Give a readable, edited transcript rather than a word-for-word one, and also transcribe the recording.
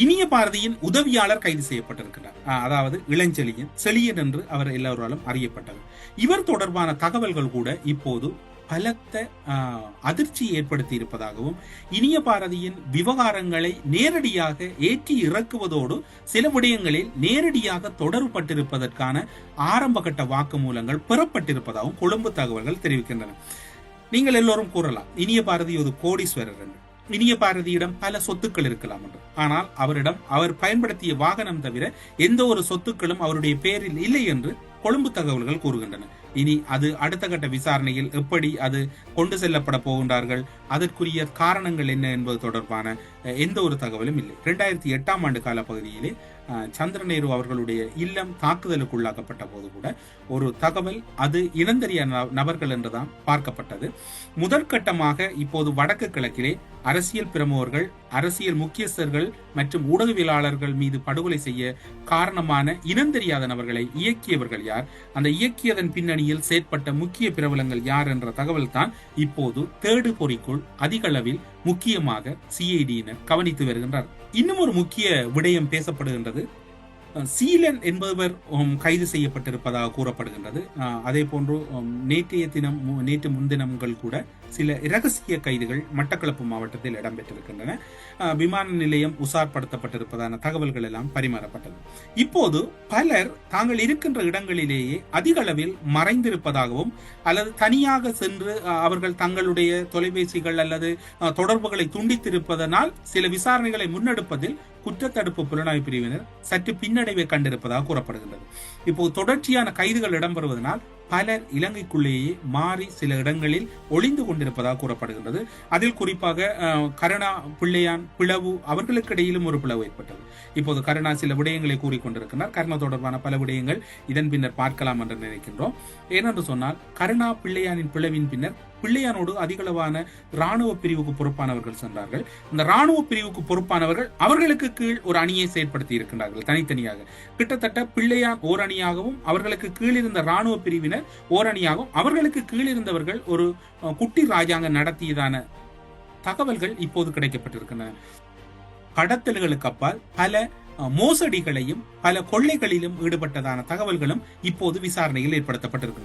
இனிய பாரதியின் உதவியாளர் கைது செய்யப்பட்டிருக்கிறார். அதாவது செழியன் என்று அவர் எல்லோராலும் அறியப்பட்டவர். இவர் தொடர்பான தகவல்கள் கூட இப்போது பலத்த அதிர்ச்சி ஏற்படுத்தி இருப்பதாகவும், இனிய பாரதியின் விவகாரங்களை நேரடியாக ஏற்றி இறக்குவதோடு சில விடயங்களில் நேரடியாக தொடர்பட்டிருப்பதற்கான ஆரம்பகட்ட வாக்குமூலங்கள் பெறப்பட்டிருப்பதாகவும் கொழும்பு தகவல்கள் தெரிவிக்கின்றன. நீங்கள் எல்லோரும் கூறலாம், இனிய பாரதி ஒரு கோடீஸ்வரர் என்று. இனிய பாரதியிடம் பல சொத்துக்கள் இருக்கலாம் என்று. ஆனால் அவரிடம் அவர் பயன்படுத்திய வாகனம் தவிர எந்த ஒரு சொத்துக்களும் அவருடைய பெயரில் இல்லை என்று கொழும்பு தகவல்கள் கூறுகின்றன. இனி அது அடுத்த கட்ட விசாரணையில் எப்படி அது கொண்டு செல்லப்பட போகின்றார்கள், அதற்குரிய காரணங்கள் என்ன என்பது தொடர்பான எந்த ஒரு தகவலும் இல்லை. 2008ஆம் ஆண்டு காலப்பகுதியிலே சந்திரநேரு அவர்களுடைய இல்லம் தாக்குதலுக்குள்ளாக்கப்பட்ட போது கூட ஒரு தகவல் அது இனந்தெரிய நபர்கள் என்றுதான் பார்க்கப்பட்டது. முதற்கட்டமாக இப்போது வடக்கு கிழக்கிலே அரசியல் பிரமுகர்கள், அரசியல் முக்கியஸ்தர்கள் மற்றும் ஊடகவியலாளர்கள் மீது படுகொலை செய்ய காரணமான இனந்தெரியாத நபர்களை இயக்கியவர்கள் யார், அந்த இயக்கியதன் பின்னணியில் செயற்பட்ட முக்கிய பிரபலங்கள் யார் என்ற தகவல் தான் இப்போது தேடு பொறிக்குள் அதிக அளவில் முக்கியமாக சிஐடியினர் கவனித்து வருகின்றார். இன்னும் ஒரு முக்கிய விடயம் பேசப்படுகின்றது. சீலன் என்பவர் கைது செய்யப்பட்டிருப்பதாக கூறப்படுகின்றது. அதே போன்று நேற்று முன்தினங்கள் கூட சில இரகசிய கைதுகள் மட்டக்களப்பு மாவட்டத்தில் இடம்பெற்றிருக்கின்றன. விமான நிலையம் உசார்படுத்தப்பட்டிருப்பதான தகவல்கள் எல்லாம் பரிமாறப்பட்டது. இப்போது பலர் தாங்கள் இருக்கின்ற இடங்களிலேயே அதிக அளவில் மறைந்திருப்பதாகவும் அல்லது தனியாக சென்று அவர்கள் தங்களுடைய தொலைபேசிகள் அல்லது தொடர்புகளை துண்டித்திருப்பதனால் சில விசாரணைகளை முன்னெடுப்பதில் குற்றத்தடுப்பு புலனாய்வு பிரிவினர் சற்று பின்னடைவை கண்டிருப்பதாக கூறப்படுகின்றது. இப்போ தொடர்ச்சியான கைதுகள் இடம்பெறுவதனால் பலர் இலங்கைக்குள்ளேயே மாறி சில இடங்களில் ஒளிந்து கொண்டிருப்பதாக கூறப்படுகின்றது. அதில் குறிப்பாக கருணா, பிள்ளையான், பிளவு அவர்களுக்கு இடையிலும் ஒரு பிளவு ஏற்பட்டது. இப்போது கருணா சில விடயங்களை கூறிக்கொண்டிருக்கிறார். கருணா தொடர்பான பல விடயங்கள் இதன் பின்னர் பார்க்கலாம் என்று நினைக்கின்றோம். ஏனென்று சொன்னால் கருணா பிள்ளையானின் பிளவின் பின்னர் பிள்ளையானோடு அதிகளவான ராணுவ பிரிவுக்கு பொறுப்பானவர்கள் சென்றார்கள். இந்த ராணுவ பிரிவுக்கு பொறுப்பானவர்கள் அவர்களுக்கு கீழ் ஒரு அணியை செயற்படுத்தி இருக்கின்றார்கள் தனித்தனியாக. கிட்டத்தட்ட பிள்ளையான் ஓர் அணியாகவும் அவர்களுக்கு கீழ் இருந்த ராணுவ பிரிவினர் ஓர் அணியாகவும் அவர்களுக்கு கீழ் இருந்தவர்கள் ஒரு குட்டி ராஜாங்கம் நடத்தியதான தகவல்கள் இப்போது கிடைக்கப்பட்டிருக்கின்றன. கடத்தல்களுக்கு அப்பால் பல மோசடிகளையும் பல கொள்ளைகளிலும் ஈடுபட்டதான தகவல்களும் இப்போது விசாரணையில் ஏற்படுத்தப்பட்டிருக்கின்றன.